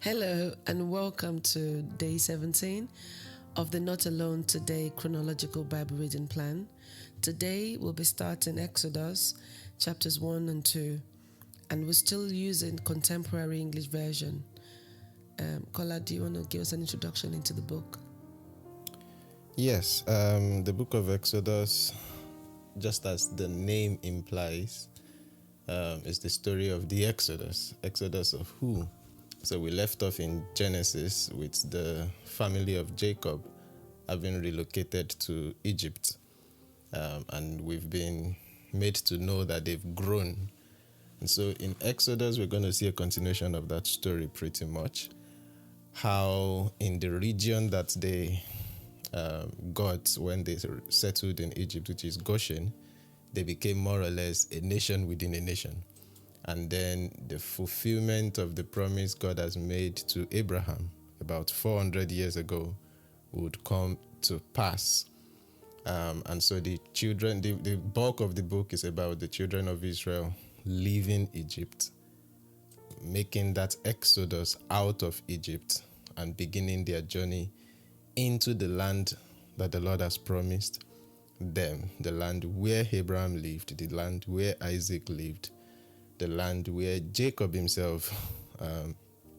Hello and welcome to day 17 of the Not Alone Today Chronological Bible Reading Plan. Today we'll be starting Exodus chapters 1 and 2, and we're still using contemporary English version. Kola, do you want to give us an introduction into the book? Yes, the book of Exodus, just as the name implies, is the story of the Exodus. Exodus of who? So we left off in Genesis with the family of Jacob having relocated to Egypt. And we've been made to know that they've grown. And so in Exodus, we're going to see a continuation of that story pretty much. How in the region that they got when they settled in Egypt, which is Goshen, they became more or less a nation within a nation. And then the fulfillment of the promise God has made to Abraham about 400 years ago would come to pass. And so the bulk of the book is about the children of Israel leaving Egypt, making that exodus out of Egypt and beginning their journey into the land that the Lord has promised them, the land where Abraham lived, the land where Isaac lived, the land where Jacob himself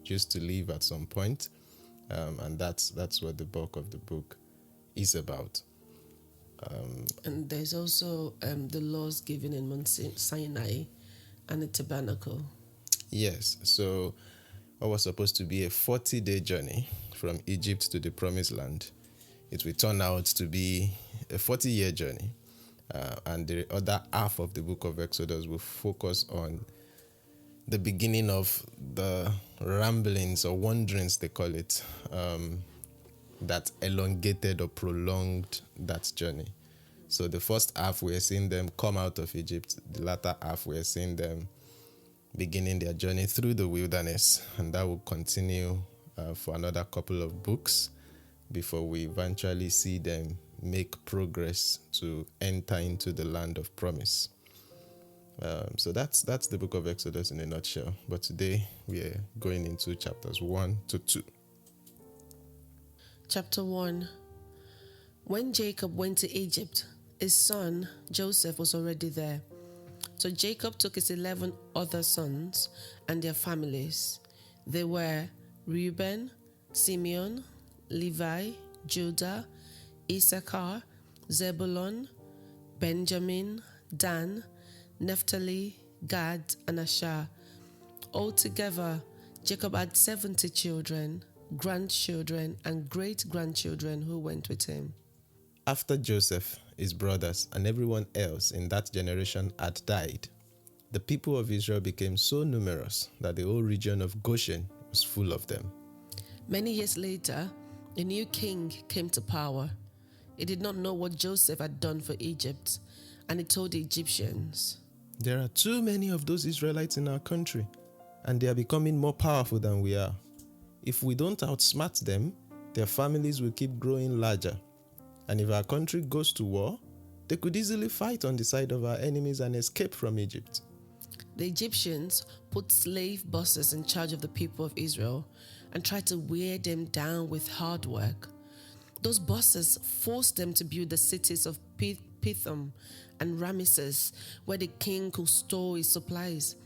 used to live at some point. And that's what the bulk of the book is about. And there's also the laws given in Mount Sinai and the tabernacle. Yes, so what was supposed to be a 40-day journey from Egypt to the promised land, it will turn out to be a 40-year journey. And the other half of the book of Exodus will focus on the beginning of the ramblings or wanderings, they call it, that elongated or prolonged that journey. So the first half, we're seeing them come out of Egypt. The latter half, we're seeing them beginning their journey through the wilderness. And that will continue for another couple of books before we eventually see them make progress to enter into the land of promise. So that's the book of Exodus in a nutshell. But today we are going into chapters 1 to 2. Chapter 1. When Jacob went to Egypt, his son Joseph was already there. So Jacob took his 11 other sons and their families. They were Reuben, Simeon, Levi, Judah, Issachar, Zebulun, Benjamin, Dan, Naphtali, Gad, and Asher. Altogether, Jacob had 70 children, grandchildren, and great-grandchildren who went with him. After Joseph, his brothers, and everyone else in that generation had died, the people of Israel became so numerous that the whole region of Goshen was full of them. Many years later, a new king came to power. He did not know what Joseph had done for Egypt, and he told the Egyptians, "There are too many of those Israelites in our country, and they are becoming more powerful than we are. If we don't outsmart them, their families will keep growing larger. And if our country goes to war, they could easily fight on the side of our enemies and escape from Egypt." The Egyptians put slave bosses in charge of the people of Israel and tried to wear them down with hard work. Those bosses forced them to build the cities of Pithom and Ramesses, where the king could store his supplies.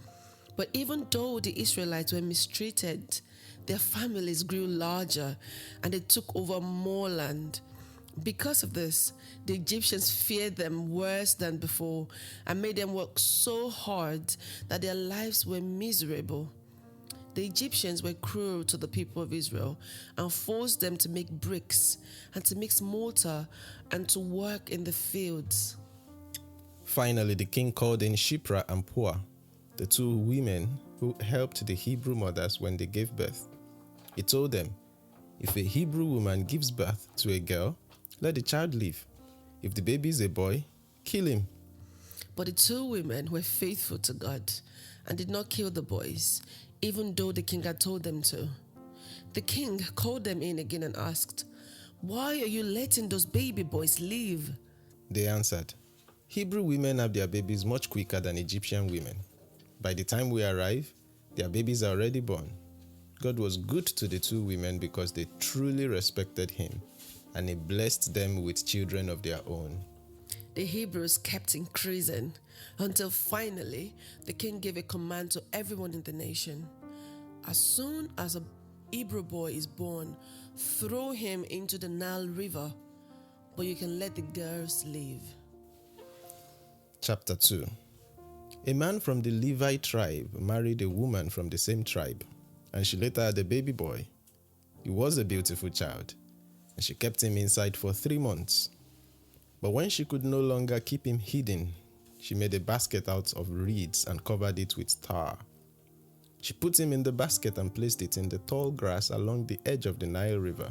But even though the Israelites were mistreated, their families grew larger and they took over more land. Because of this, the Egyptians feared them worse than before and made them work so hard that their lives were miserable. The Egyptians were cruel to the people of Israel and forced them to make bricks and to mix mortar and to work in the fields. Finally, the king called in Shipra and Puah, the two women who helped the Hebrew mothers when they gave birth. He told them, "If a Hebrew woman gives birth to a girl, let the child live. If the baby is a boy, kill him." But the two women were faithful to God and did not kill the boys, even though the king had told them to. The king called them in again and asked, "Why are you letting those baby boys live?" They answered, "Hebrew women have their babies much quicker than Egyptian women. By the time we arrive, their babies are already born. God was good to the two women because they truly respected him, and he blessed them with children of their own. The Hebrews kept increasing until finally the king gave a command to everyone in the nation. As soon as a Hebrew boy is born, throw him into the Nile River, but you can let the girls live. Chapter 2. A man from the Levite tribe married a woman from the same tribe, and she later had a baby boy. He was a beautiful child, and she kept him inside for 3 months. But when she could no longer keep him hidden, she made a basket out of reeds and covered it with tar. She put him in the basket and placed it in the tall grass along the edge of the Nile River.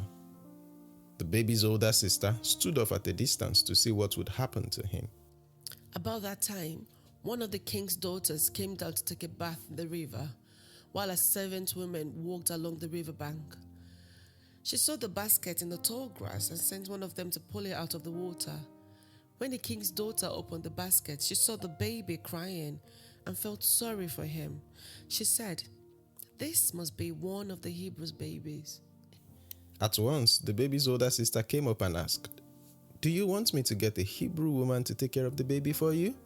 The baby's older sister stood off at a distance to see what would happen to him. About that time, one of the king's daughters came down to take a bath in the river, while a servant woman walked along the riverbank. She saw the basket in the tall grass and sent one of them to pull it out of the water. When the king's daughter opened the basket, she saw the baby crying and felt sorry for him. She said, "This must be one of the Hebrews' babies." At once, the baby's older sister came up and asked, "Do you want me to get a Hebrew woman to take care of the baby for you?"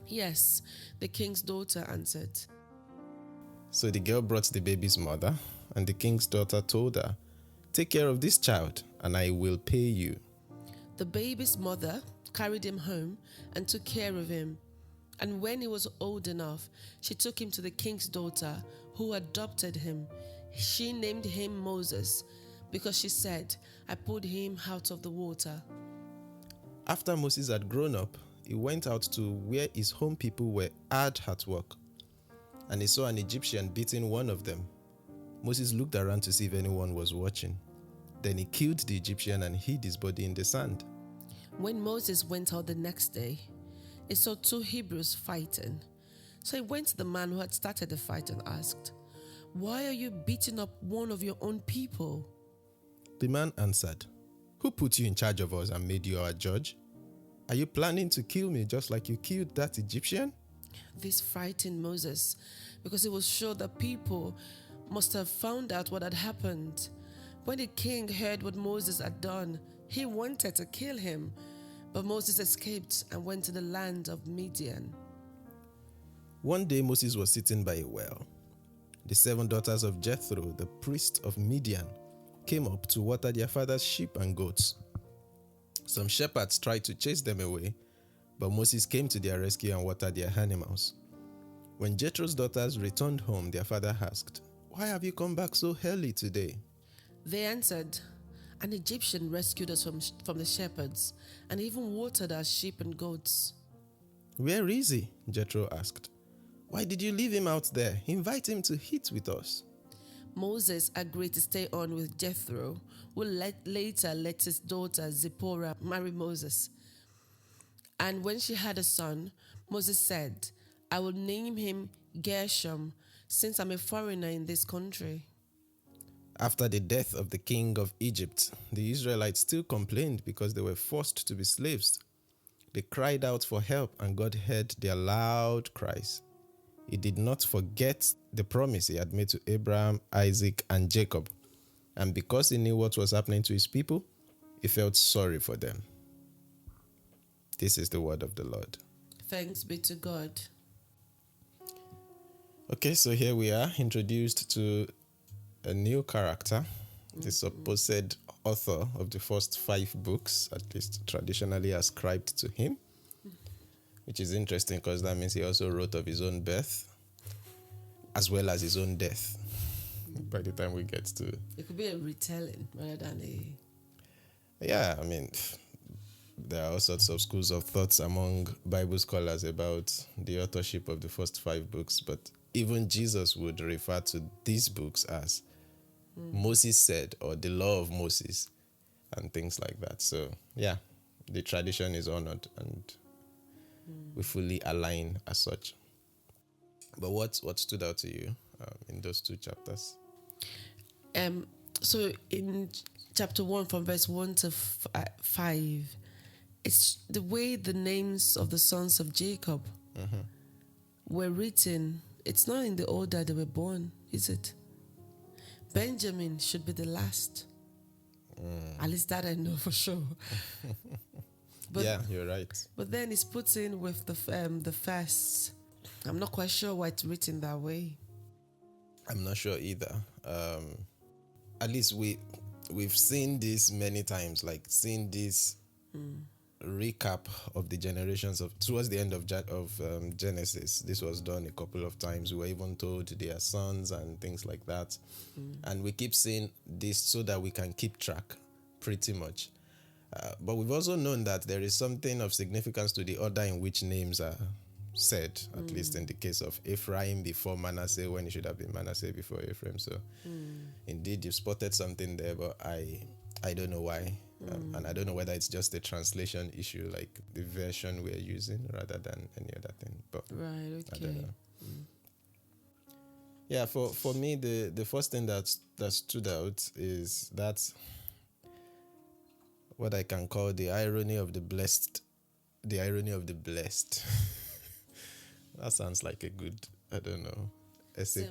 "Yes," the king's daughter answered. So the girl brought the baby's mother, and the king's daughter told her, "Take care of this child, and I will pay you." The baby's mother carried him home and took care of him. And when he was old enough, she took him to the king's daughter, who adopted him. She named him Moses, because she said, "I pulled him out of the water." After Moses had grown up, he went out to where his home people were hard at work, and he saw an Egyptian beating one of them. Moses looked around to see if anyone was watching. Then he killed the Egyptian and hid his body in the sand. When Moses went out the next day, he saw two Hebrews fighting. So he went to the man who had started the fight and asked, "Why are you beating up one of your own people?" The man answered, "Who put you in charge of us and made you our judge? Are you planning to kill me just like you killed that Egyptian?" This frightened Moses because he was sure that people must have found out what had happened. When the king heard what Moses had done, he wanted to kill him. But Moses escaped and went to the land of Midian. One day Moses was sitting by a well. The 7 daughters of Jethro, the priest of Midian, came up to water their father's sheep and goats. Some shepherds tried to chase them away, but Moses came to their rescue and watered their animals. When Jethro's daughters returned home, their father asked, "Why have you come back so early today?" They answered, "An Egyptian rescued us from the shepherds and even watered our sheep and goats." "Where is he?" Jethro asked. "Why did you leave him out there? Invite him to eat with us." Moses agreed to stay on with Jethro, who later let his daughter Zipporah marry Moses. And when she had a son, Moses said, "I will name him Gershom, since I'm a foreigner in this country." After the death of the king of Egypt, the Israelites still complained because they were forced to be slaves. They cried out for help, and God heard their loud cries. He did not forget the promise he had made to Abraham, Isaac, and Jacob. And because he knew what was happening to his people, he felt sorry for them. This is the word of the Lord. Thanks be to God. Okay, so here we are, introduced to a new character, the supposed author of the first 5 books, at least traditionally ascribed to him, which is interesting because that means he also wrote of his own birth as well as his own death by the time we get to... It could be a retelling rather than a... Yeah, I mean, there are all sorts of schools of thoughts among Bible scholars about the authorship of the first 5 books, but even Jesus would refer to these books as Moses said, or the law of Moses, and things like that. So, yeah, the tradition is honored, and we fully align as such. But what stood out to you in those 2 chapters? So in chapter 1, from verse 1 to 5, it's the way the names of the sons of Jacob were written. It's not in the order they were born, is it? Benjamin should be the last. At least that I know for sure. But, yeah, you're right. But then it's put in with the first. I'm not quite sure why it's written that way. I'm not sure either. At least we've seen this many times, like seen this recap of the generations of towards the end of Genesis. This was done a couple of times. We were even told their sons and things like that, and we keep seeing this so that we can keep track, pretty much. But we've also known that there is something of significance to the order in which names are said, at least in the case of Ephraim before Manasseh, when it should have been Manasseh before Ephraim. So indeed, you've spotted something there, but I don't know why. And I don't know whether it's just a translation issue, like the version we're using, rather than any other thing. But right, okay. I don't know. Yeah, for me, the first thing that stood out is that what I can call the irony of the blessed. The irony of the blessed. That sounds like a good, I don't know, essay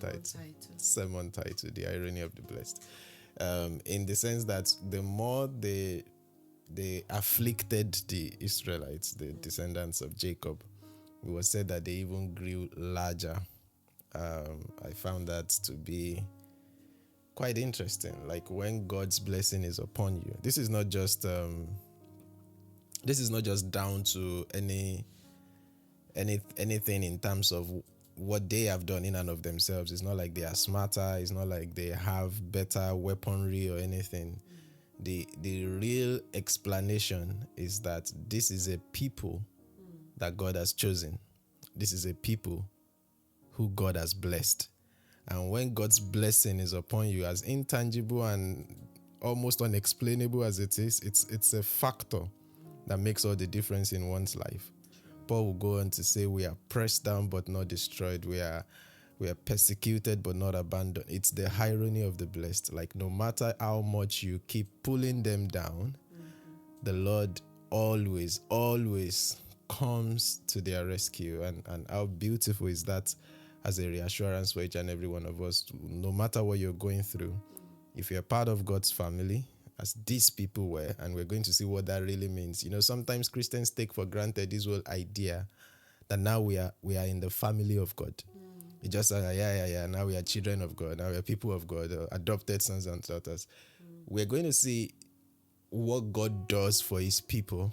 sermon title, The Irony of the Blessed. In the sense that the more they afflicted the Israelites, the descendants of Jacob, it was said that they even grew larger. I found that to be quite interesting. Like when God's blessing is upon you, this is not just down to anything in terms of what they have done in and of themselves. It's not like they are smarter. It's not like they have better weaponry or anything. The real explanation is that this is a people that God has chosen. This is a people who God has blessed. And when God's blessing is upon you, as intangible and almost unexplainable as it is, it's a factor that makes all the difference in one's life. Paul will go on to say, we are pressed down but not destroyed. We are persecuted but not abandoned. It's the irony of the blessed. Like no matter how much you keep pulling them down, the Lord always comes to their rescue. And how beautiful is that as a reassurance for each and every one of us. No matter what you're going through, if you're part of God's family, as these people were, and we're going to see what that really means. You know, sometimes Christians take for granted this whole idea that now we are in the family of God. It just now we are children of God, now we are people of God, adopted sons and daughters. We're going to see what God does for his people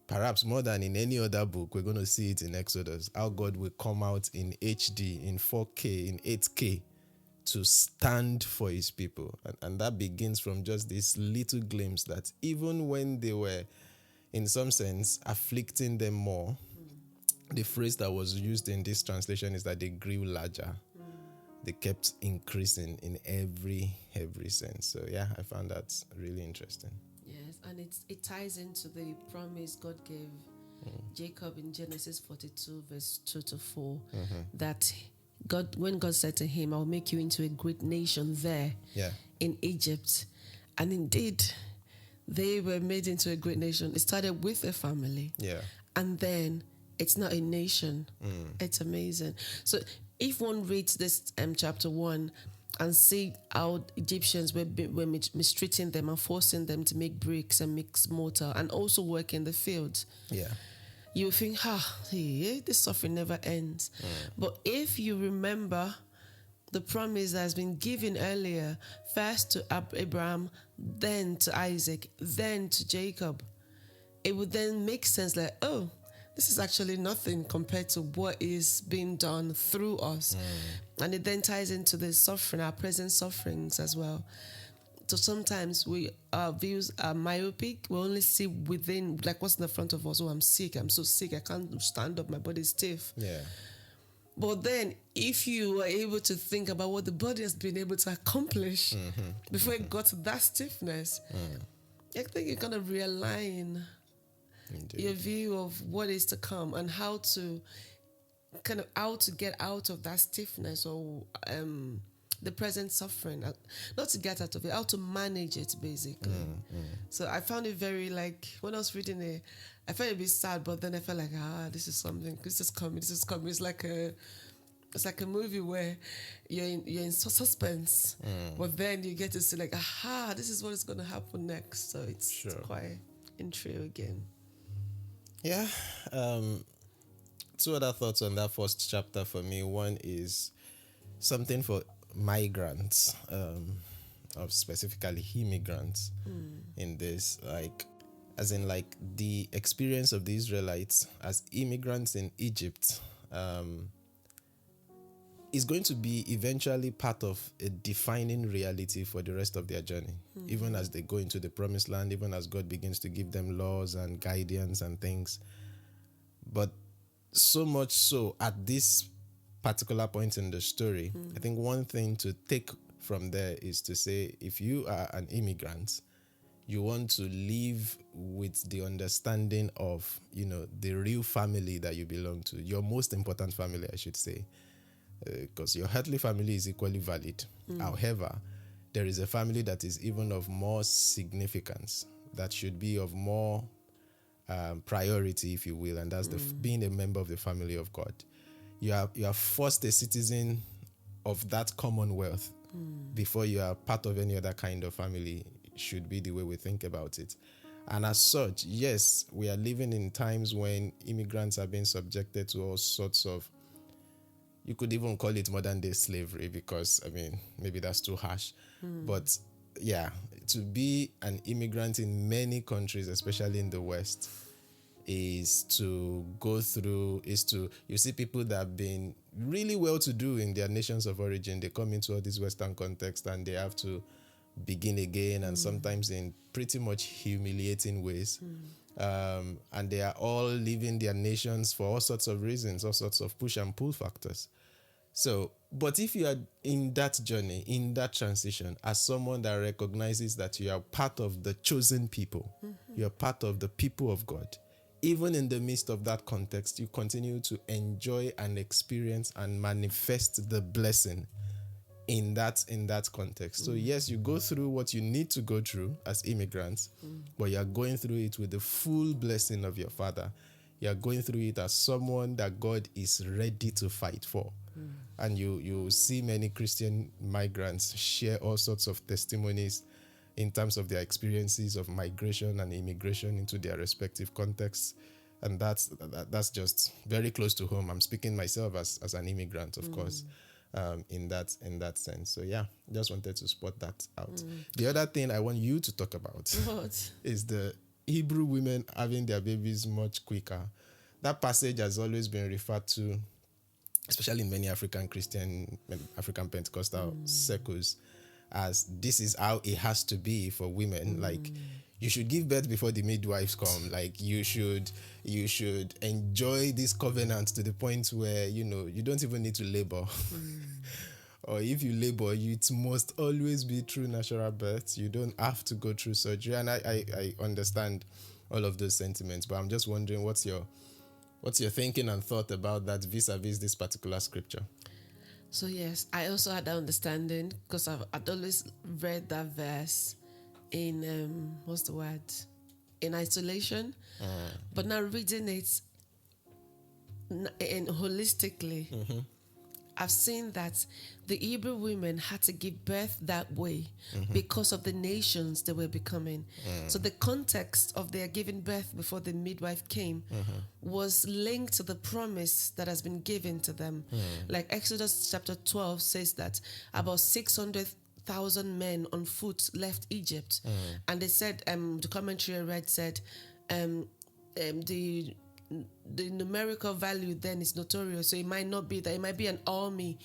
perhaps more than in any other book. We're going to see it in Exodus, how God will come out in HD, in 4K, in 8K, to stand for his people. And that begins from just this little glimpse that even when they were, in some sense, afflicting them more, the phrase that was used in this translation is that they grew larger. They kept increasing in every sense. So yeah, I found that really interesting. Yes, and it ties into the promise God gave Jacob in Genesis 42 verse 2-4, that when God said to him, I'll make you into a great nation there in Egypt. And indeed, they were made into a great nation. It started with a family. Yeah. And then it's not a nation. It's amazing. So if one reads this chapter 1 and see how Egyptians were mistreating them and forcing them to make bricks and mix mortar and also work in the fields. Yeah. You think, this suffering never ends. But if you remember the promise that has been given earlier, first to Abraham, then to Isaac, then to Jacob, it would then make sense like, oh, this is actually nothing compared to what is being done through us. And it then ties into the suffering, our present sufferings as well. So sometimes our views are myopic. We only see within, like what's in the front of us. Oh, I'm sick. I'm so sick. I can't stand up. My body's stiff. Yeah. But then if you are able to think about what the body has been able to accomplish before it got to that stiffness, I think you kind of realign your view of what is to come and how to get out of that stiffness or the present suffering, not to get out of it, how to manage it basically. So I found it very, like, when I was reading it, I felt a bit sad, but then I felt like, this is something, this is coming. It's like it's like a movie where you're in suspense, but then you get to see like, aha, this is what is going to happen next. So it's quite intriguing. Yeah. Two other thoughts on that first chapter for me. One is something for migrants, or specifically immigrants in this, like, as in like the experience of the Israelites as immigrants in Egypt is going to be eventually part of a defining reality for the rest of their journey, even as they go into the promised land, even as God begins to give them laws and guidance and things. But so much so at this particular point in the story, I think one thing to take from there is to say, if you are an immigrant, you want to live with the understanding of, the real family that you belong to, your most important family, I should say, because your earthly family is equally valid. However, there is a family that is even of more significance, that should be of more priority, if you will, and that's being a member of the family of God. You are first a citizen of that commonwealth before you are part of any other kind of family, should be the way we think about it. And as such, yes, we are living in times when immigrants are being subjected to all sorts of, you could even call it modern day slavery, because, maybe that's too harsh. But yeah, to be an immigrant in many countries, especially in the West, is to you see people that have been really well to do in their nations of origin. They come into all this Western context and they have to begin again, and sometimes in pretty much humiliating ways. And they are all leaving their nations for all sorts of reasons, all sorts of push and pull factors. So, but if you are in that journey, in that transition, as someone that recognizes that you are part of the chosen people, you're part of the people of God, even in the midst of that context, you continue to enjoy and experience and manifest the blessing in that context. So yes, you go through what you need to go through as immigrants, but you're going through it with the full blessing of your Father. You're going through it as someone that God is ready to fight for. And you see many Christian migrants share all sorts of testimonies in terms of their experiences of migration and immigration into their respective contexts. And that's just very close to home. I'm speaking myself as an immigrant, of course, in that sense. So yeah, just wanted to spot that out. The other thing I want you to talk about is the Hebrew women having their babies much quicker. That passage has always been referred to, especially in many African Pentecostal circles, as this is how it has to be for women. Like, you should give birth before the midwives come. Like, you should enjoy this covenant to the point where, you don't even need to labor. Or if you labor, it must always be through natural birth. You don't have to go through surgery. And I understand all of those sentiments, but I'm just wondering, what's your thinking and thought about that vis-a-vis this particular scripture? So yes, I also had that understanding, because I'd always read that verse in what's the word? In isolation. But now reading it in holistically, I've seen that the Hebrew women had to give birth that way because of the nations they were becoming. So the context of their giving birth before the midwife came was linked to the promise that has been given to them. Like Exodus chapter 12 says that about 600,000 men on foot left Egypt. And they said, the commentary I read said, the numerical value then is notorious, so it might not be that, it might be an army.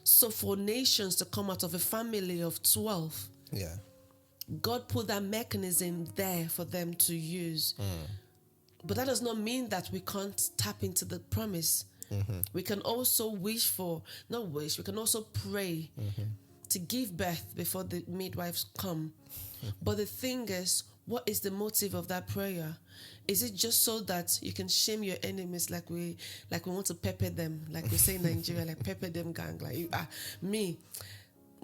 So for nations to come out of a family of 12, God put that mechanism there for them to use. But that does not mean that we can't tap into the promise. We can also we can also pray to give birth before the midwives come. But the thing is, what is the motive of that prayer? Is it just so that you can shame your enemies, like we want to pepper them, like we say in Nigeria, like pepper them gang, like me?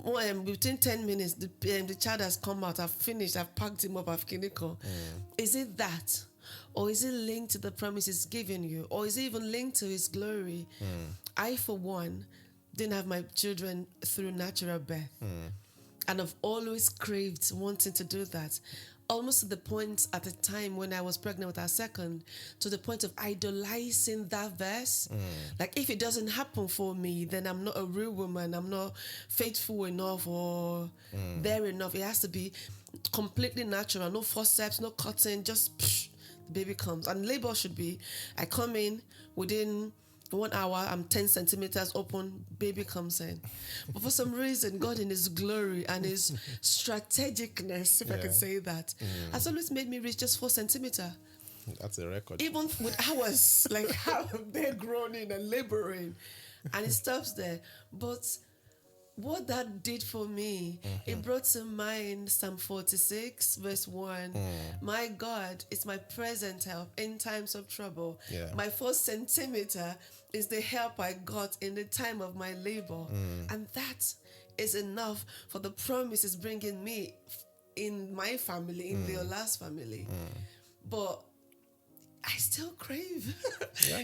Within 10 minutes, the child has come out, I've finished, I've packed him up, I've clinical. Is it that? Or is it linked to the promises given you? Or is it even linked to his glory? I, for one, didn't have my children through natural birth. And I've always craved wanting to do that. Almost to the point at the time when I was pregnant with our second, to the point of idolizing that verse. Like, if it doesn't happen for me, then I'm not a real woman. I'm not faithful enough or there enough. It has to be completely natural. No forceps, no cutting, just the baby comes. And labor should be, I come in within 1 hour, I'm 10 centimeters open, baby comes in. But for some reason, God in his glory and his strategicness, if I can say that, has always made me reach just 4 centimeters. That's a record. Even with hours, like how they're groaning and laboring. And it stops there. But what that did for me, it brought to mind Psalm 46, verse 1. My God is my present help in times of trouble. Yeah. My 4 centimeter is the help I got in the time of my labor. And that is enough for the promises bringing me in my family, in the Ola's family. But I still crave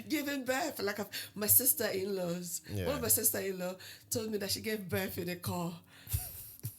giving birth. Like my sister-in-laws. Yeah. One of my sister-in-law told me that she gave birth in a car.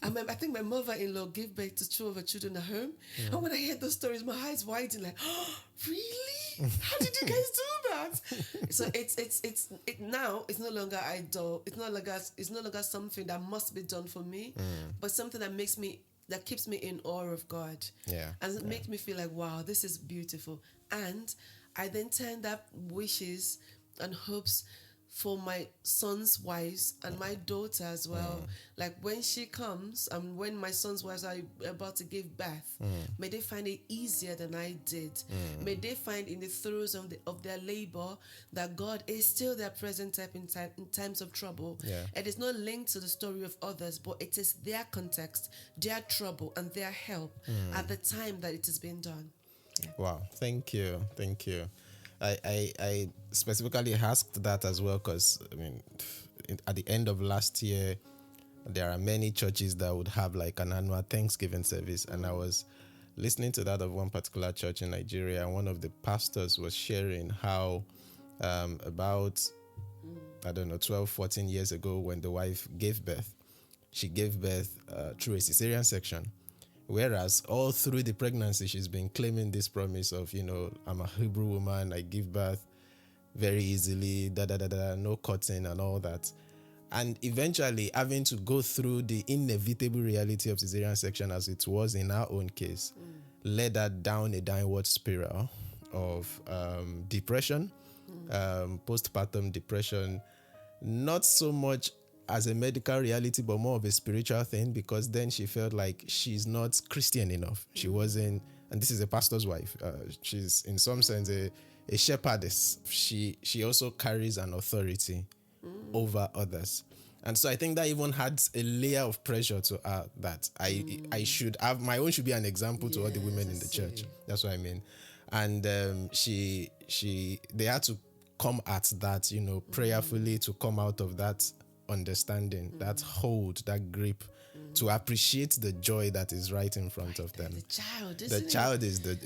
I think my mother-in-law gave birth to 2 of her children at home. And when I heard those stories, my eyes widened like, oh, really? How did you guys do that? So it now it's no longer idol. It's no longer something that must be done for me, but something that keeps me in awe of God. Yeah. And it makes me feel like, wow, this is beautiful. And I then turned up wishes and hopes for my son's wives and my daughter as well. Like when she comes and when my son's wives are about to give birth, may they find it easier than I did. May they find in the throes of their labor that God is still their present help in times of trouble. Yeah. It is not linked to the story of others, but it is their context, their trouble, and their help at the time that it is being done. Yeah. Wow, thank you. I specifically asked that as well because, I mean, at the end of last year, there are many churches that would have like an annual Thanksgiving service. And I was listening to that of one particular church in Nigeria. And one of the pastors was sharing how about, 12, 14 years ago when the wife gave birth, she gave birth through a cesarean section. Whereas all through the pregnancy, she's been claiming this promise of, I'm a Hebrew woman, I give birth very easily, no cutting and all that. And eventually having to go through the inevitable reality of cesarean section as it was in our own case, led her down a downward spiral of depression, postpartum depression, not so much as a medical reality, but more of a spiritual thing, because then she felt like she's not Christian enough. She wasn't, and this is a pastor's wife. She's in some sense a shepherdess. She also carries an authority over others. And so I think that even adds a layer of pressure to her that I should have, my own should be an example to all the women in the church. That's what I mean. And they had to come at that, prayerfully to come out of that understanding, that hold, that grip, to appreciate the joy that is right in front of them. The child, the child is the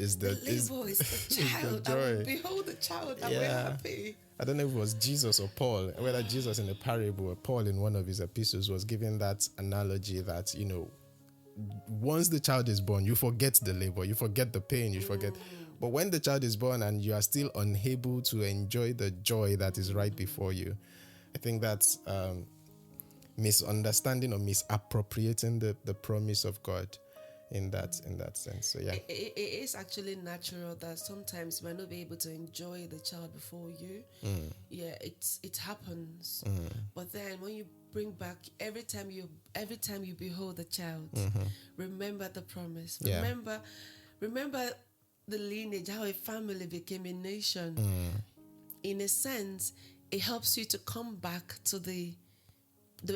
label is the child. The joy. Behold the child, and we're happy. I don't know if it was Jesus or Paul, whether Jesus in the parable or Paul in one of his epistles was giving that analogy that, once the child is born, you forget the labor, you forget the pain, you forget. But when the child is born and you are still unable to enjoy the joy that is right before you, I think that's misunderstanding or misappropriating the promise of God in that sense. So yeah, it is actually natural that sometimes you might not be able to enjoy the child before you. Yeah, it happens. But then when you bring back every time you behold the child, remember the promise. Remember the lineage, how a family became a nation. In a sense, it helps you to come back to the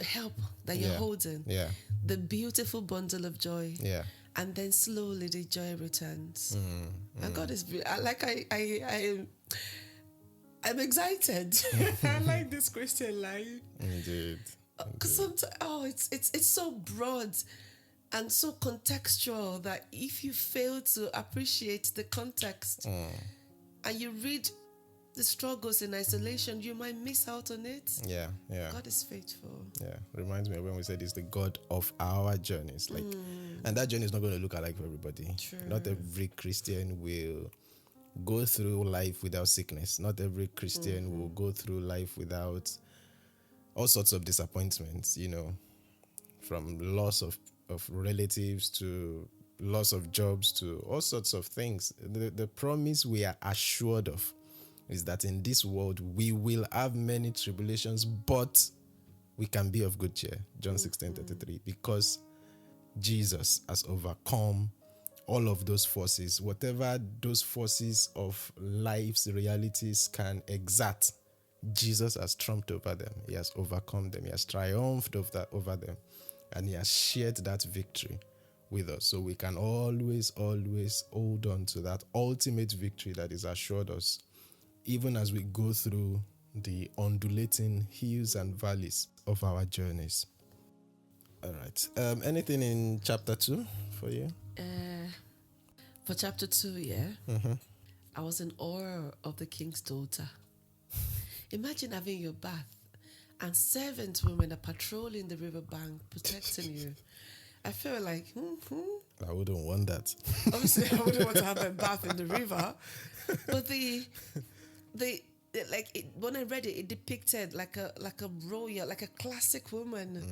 help that you're holding. Yeah. The beautiful bundle of joy. Yeah. And then slowly the joy returns. And God is I'm excited. I like this Christian life. Indeed. Because sometimes it's so broad and so contextual that if you fail to appreciate the context and you read the struggles in isolation, you might miss out on it. Yeah. God is faithful. Yeah, reminds me of when we said it's the God of our journeys. Like, and that journey is not going to look alike for everybody. True. Not every Christian will go through life without sickness. Not every Christian will go through life without all sorts of disappointments, from loss of relatives to loss of jobs to all sorts of things. The promise we are assured of is that in this world we will have many tribulations, but we can be of good cheer. John 16:33, because Jesus has overcome all of those forces. Whatever those forces of life's realities can exert, Jesus has trumped over them. He has overcome them. He has triumphed over them. And he has shared that victory with us. So we can always hold on to that ultimate victory that is assured us, even as we go through the undulating hills and valleys of our journeys. All right. Anything in chapter 2 for you? For chapter 2, I was in awe of the king's daughter. Imagine having your bath and servant women are patrolling the riverbank, protecting you. I feel like, I wouldn't want that. Obviously, I wouldn't want to have a bath in the river. But when I read it, it depicted like a royal, like a classic woman,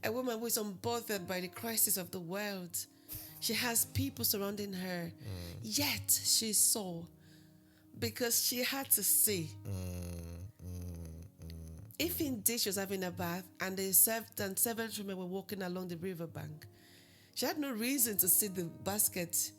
a woman who is unbothered by the crisis of the world. She has people surrounding her, yet she saw, because she had to see. If indeed she was having a bath and several women were walking along the riverbank, she had no reason to see the basket,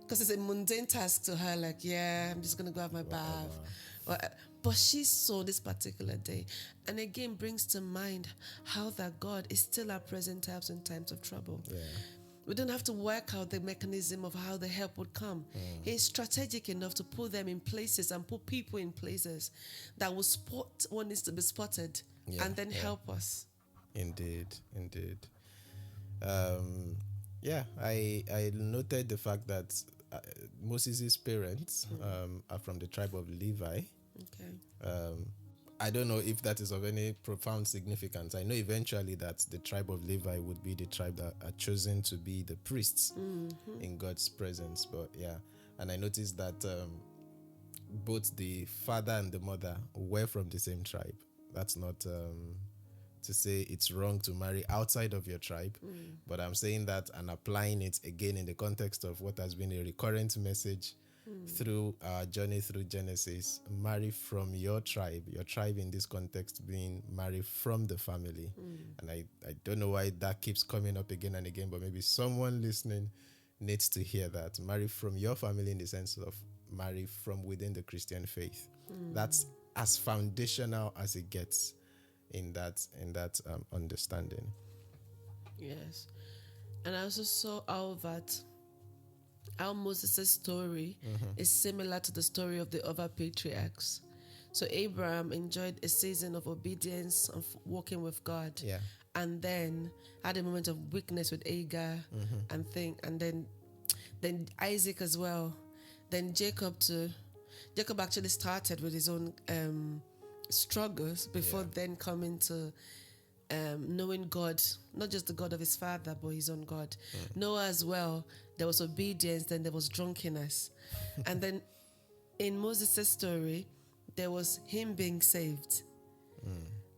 because it's a mundane task to her, like, I'm just going to go have my bath. But she saw this particular day, and again brings to mind how that God is still our present help in times of trouble. Yeah. We don't have to work out the mechanism of how the help would come. He's strategic enough to put them in places and put people in places that will spot what needs to be spotted and then help us. Indeed. I noted the fact that Moses' parents are from the tribe of Levi. Okay. I don't know if that is of any profound significance. I know eventually that the tribe of Levi would be the tribe that are chosen to be the priests in God's presence. But and I noticed that both the father and the mother were from the same tribe. That's not to say it's wrong to marry outside of your tribe, but I'm saying that and applying it again in the context of what has been a recurrent message through our journey through Genesis. Marry from your tribe in this context being marry from the family. And I don't know why that keeps coming up again and again, but maybe someone listening needs to hear that. Marry from your family in the sense of marry from within the Christian faith. That's as foundational as it gets in that understanding. Yes. And I also saw how Moses' story is similar to the story of the other patriarchs. So Abraham enjoyed a season of obedience, of walking with God, and then had a moment of weakness with Agar, and then Isaac as well. Then Jacob actually started with his own struggles before then coming to knowing God, not just the God of his father, but his own God. Noah as well, there was obedience, then there was drunkenness. And then in Moses' story, there was him being saved.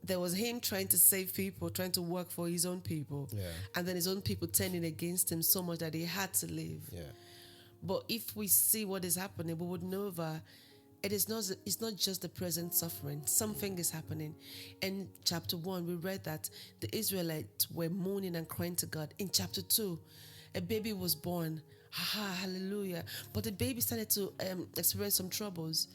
There was him trying to save people, trying to work for his own people. And then his own people turning against him so much that he had to leave. But if we see what is happening, we would know that it's not just the present suffering. Something is happening. In chapter 1, we read that the Israelites were mourning and crying to God. In chapter 2, a baby was born. Hallelujah. But the baby started to experience some troubles.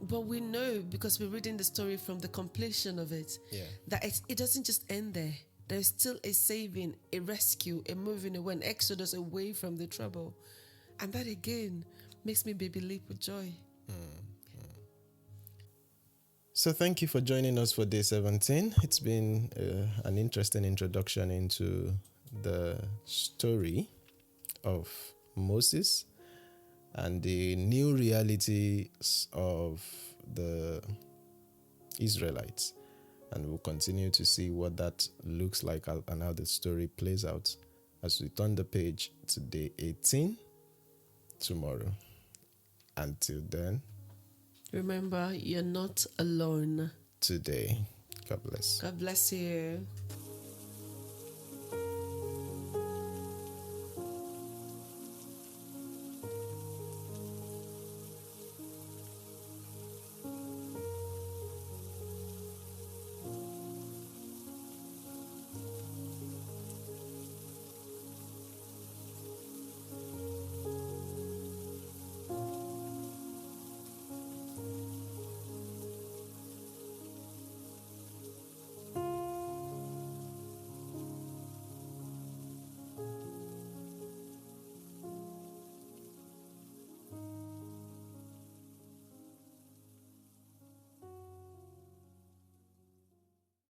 But we know, because we're reading the story from the completion of it, that it doesn't just end there. There's still a saving, a rescue, a moving away, an exodus away from the trouble. And that again makes me baby leap with joy. So thank you for joining us for day 17. It's been an interesting introduction into the story of Moses and the new realities of the Israelites. And we'll continue to see what that looks like and how the story plays out as we turn the page to day 18 tomorrow. Until then, remember, you're not alone today. God bless. God bless you.